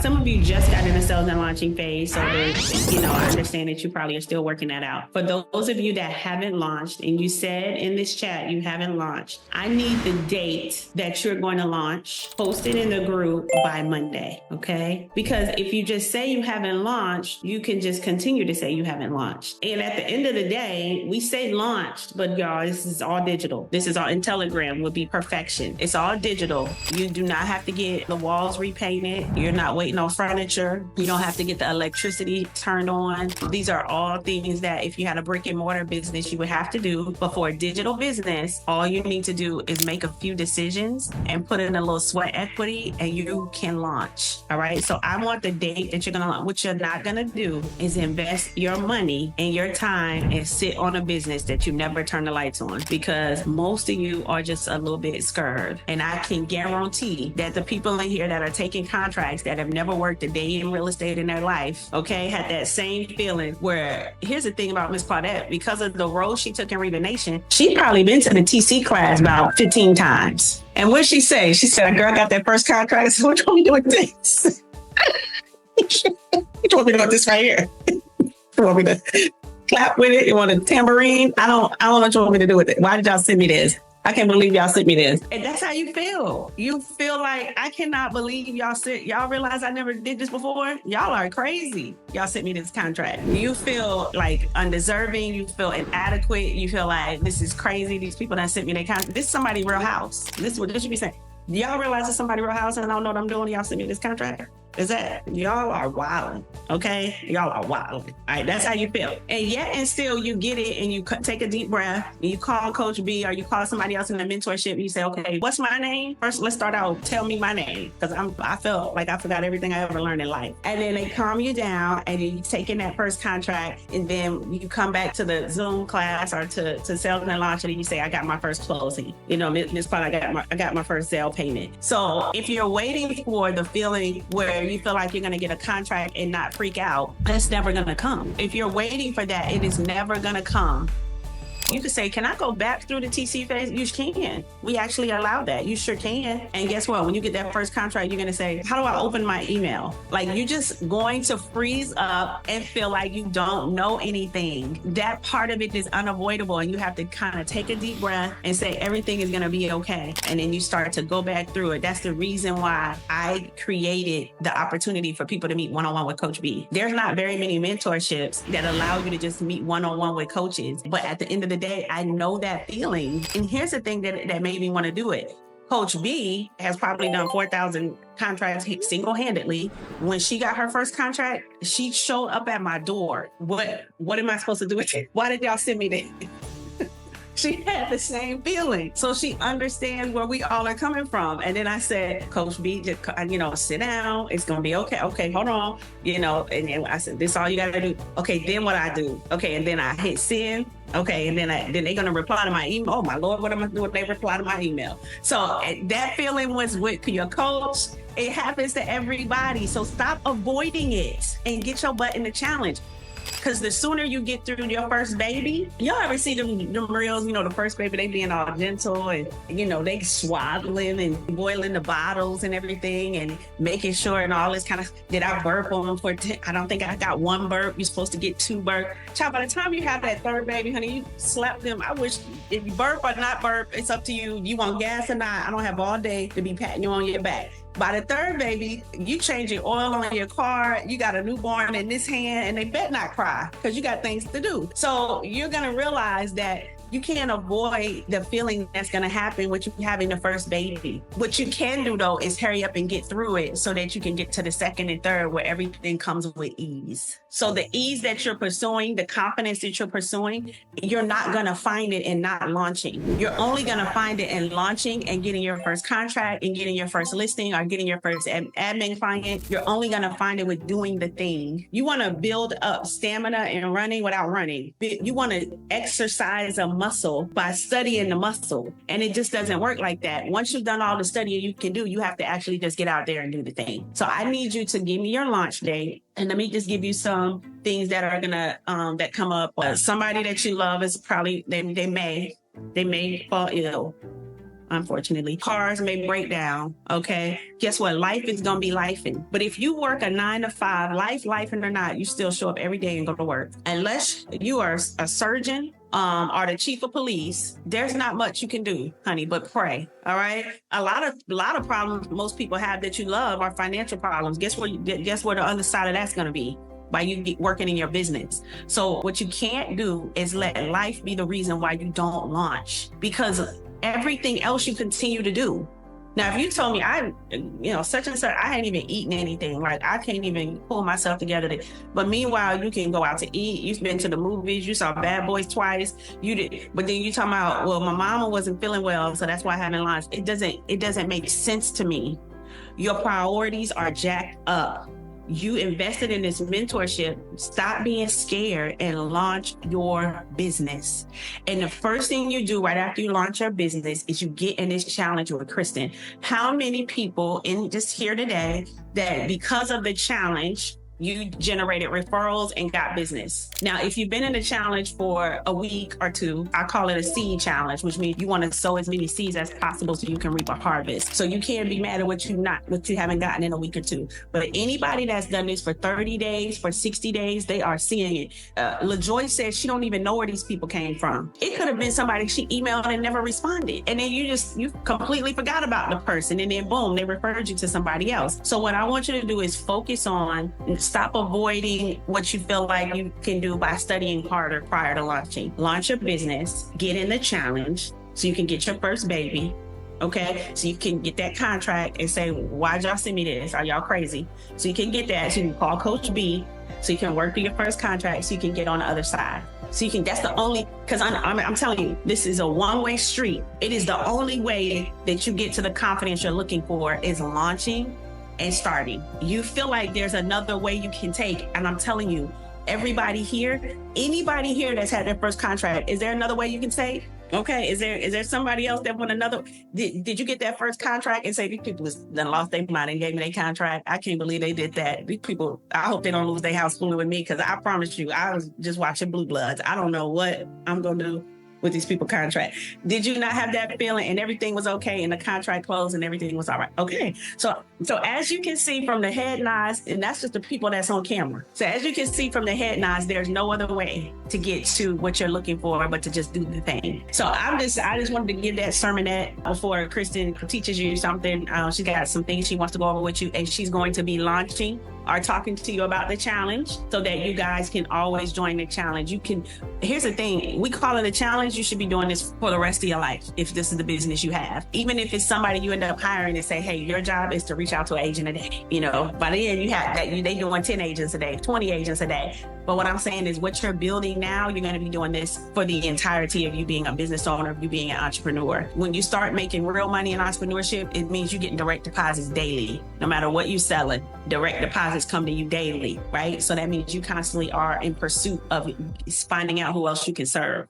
some of you just got in the sales and launching phase. So I understand that you probably are still working that out. For those of you that haven't launched, and you said in this chat you haven't launched, I need the date that you're going to launch posted in the group by Monday, okay? Because if you just say you haven't launched, you can just continue to say you haven't launched. And at the end of the day, we say launched, but y'all, this is all digital. This is all in Telegram would be perfection. It's all digital. You do not have to get the walls repainted. You're not waiting on furniture. You don't have to get the electricity turned on. These are all things that if you had a brick and mortar business, you would have to do. But for a digital business, all you need to do is make a few decisions and put in a little sweat equity and you can launch. All right. So I want the date that you're going to launch. What you're not going to do is invest your money and your time and sit on a business that you never turn the lights on, because most of you are just a little bit scared. And I can guarantee that the people in here that are taking contracts that have never worked a day in real estate in their life, okay, had that same feeling where, here's the thing about Miss Claudette, because of the role she took in REVA Nation, she'd probably been to the TC class about 15 times. And what'd she say? She said, girl, I got that first contract. So what you want me to do with this? You want me to do this right here? You want me to clap with it? You want a tambourine? I don't know what you want me to do with it. Why did y'all send me this? I can't believe y'all sent me this. And that's how you feel. You feel like, I cannot believe y'all realize I never did this before? Y'all are crazy. Y'all sent me this contract. You feel like undeserving. You feel inadequate. You feel like this is crazy. These people that sent me their contract. This is somebody real house. This is what this should be saying. Y'all realize it's somebody real house and I don't know what I'm doing. Y'all sent me this contract. Is that y'all are wilding, okay? Y'all are wilding. All right, that's how you feel. And yet and still you get it and you take a deep breath and you call Coach B or you call somebody else in the mentorship and you say, okay, what's my name? First, let's start out, tell me my name. Because I felt like I forgot everything I ever learned in life. And then they calm you down and you take in that first contract and then you come back to the Zoom class or to sales and launch and you say, I got my first closing. You know, Ms. Paul, I got my first sale payment. So if you're waiting for the feeling where you feel like you're going to get a contract and not freak out, that's never going to come. If you're waiting for that, it is never going to come. You could say, can I go back through the TC phase? You can. We actually allow that. You sure can. And guess what? When you get that first contract, you're going to say, how do I open my email? Like, you're just going to freeze up and feel like you don't know anything. That part of it is unavoidable. And you have to kind of take a deep breath and say, everything is going to be okay. And then you start to go back through it. That's the reason why I created the opportunity for people to meet one-on-one with Coach B. There's not very many mentorships that allow you to just meet one-on-one with coaches. But at the end of the day, I know that feeling. And here's the thing that made me want to do it. Coach B has probably done 4,000 contracts single-handedly. When she got her first contract, she showed up at my door. What am I supposed to do with it? Why did y'all send me that? She had the same feeling. So she understands where we all are coming from. And then I said, Coach B, just, sit down. It's going to be okay. Okay, hold on. And then I said, this is all you got to do. Okay, then what I do? Okay, and then I hit send. Okay, and then they're going to reply to my email. Oh, my Lord, what am I going to do when they reply to my email? So that feeling was with your coach. It happens to everybody. So stop avoiding it and get your butt in the challenge. Because the sooner you get through your first baby, y'all ever see them reels, the first baby, they being all gentle and, they swaddling and boiling the bottles and everything and making sure and all this kind of, did I burp on them I don't think I got one burp. You're supposed to get 2 burp. Child, by the time you have that third baby, honey, you slap them. I wish if you burp or not burp, it's up to you. You want gas or not? I don't have all day to be patting you on your back. By the third baby, you changing oil on your car, you got a newborn in this hand, and they bet not cry because you got things to do. So you're going to realize that you can't avoid the feeling that's going to happen with you having the first baby. What you can do, though, is hurry up and get through it so that you can get to the second and third where everything comes with ease. So the ease that you're pursuing, the confidence that you're pursuing, you're not going to find it in not launching. You're only going to find it in launching and getting your first contract and getting your first listing or getting your first admin client. You're only going to find it with doing the thing. You want to build up stamina and running without running. You want to exercise a muscle by studying the muscle. And it just doesn't work like that. Once you've done all the studying you can do, you have to actually just get out there and do the thing. So I need you to give me your launch date. And let me just give you some things that are gonna that come up. Somebody that you love is probably they may fall ill. unfortunately. Cars may break down, okay? Guess what? Life is going to be lifing. But if you work a 9 to 5, lifing or not, you still show up every day and go to work. Unless you are a surgeon, or the chief of police, there's not much you can do, honey, but pray. All right. A lot of problems most people have that you love are financial problems. Guess where the other side of that's going to be? By you working in your business. So what you can't do is let life be the reason why you don't launch, because everything else you continue to do. Now, if you told me such and such, I hadn't even eaten anything, like I can't even pull myself together. But meanwhile, you can go out to eat. You've been to the movies. You saw Bad Boys twice. You did, but then you talking about, well, my mama wasn't feeling well, so that's why I haven't launched. It doesn't make sense to me. Your priorities are jacked up. You invested in this mentorship. Stop being scared and launch your business. And the first thing you do right after you launch your business is you get in this challenge with Kristen. How many people in just here today that because of the challenge, you generated referrals and got business? Now, if you've been in the challenge for a week or two, I call it a seed challenge, which means you want to sow as many seeds as possible so you can reap a harvest. So you can't be mad at what you haven't gotten in a week or two. But anybody that's done this for 30 days, for 60 days, they are seeing it. LaJoy says she don't even know where these people came from. It could have been somebody she emailed and never responded. And then you completely forgot about the person. And then boom, they referred you to somebody else. So what I want you to do is focus on, stop avoiding what you feel like you can do by studying harder prior to launching. Launch your business, get in the challenge so you can get your first baby, okay? So you can get that contract and say, why'd y'all send me this? Are y'all crazy? So you can get that, so you can call Coach B, so you can work through your first contract so you can get on the other side. So you can, that's the only, because I'm telling you, this is a one-way street. It is the only way that you get to the confidence you're looking for is launching and starting. You feel like there's another way you can take, and I'm telling you, anybody here that's had their first contract, is there another way you can take? Okay, is there somebody else that want another? Did you get that first contract and say these people done lost their mind and gave me their contract? I can't believe they did that. These people, I hope they don't lose their house fooling with me, because I promise you, I was just watching Blue Bloods. I don't know what I'm gonna do with these people contract. Did you not have that feeling and everything was okay and the contract closed and everything was all right? Okay. So as you can see from the head nods, and that's just the people that's on camera. So as you can see from the head nods, there's no other way to get to what you're looking for but to just do the thing. So I just wanted to give that sermonette before Kristen teaches you something. She got some things she wants to go over with you, and she's going to be launching or talking to you about the challenge so that you guys can always join the challenge. Here's the thing, we call it a challenge. You should be doing this for the rest of your life if this is the business you have. Even if it's somebody you end up hiring and say, hey, your job is to reach out to an agent a day. By the end you have that, they doing 10 agents a day, 20 agents a day. But what I'm saying is what you're building now, you're going to be doing this for the entirety of you being a business owner, of you being an entrepreneur. When you start making real money in entrepreneurship, it means you're getting direct deposits daily. No matter what you're selling, direct deposits come to you daily, right? So that means you constantly are in pursuit of finding out who else you can serve.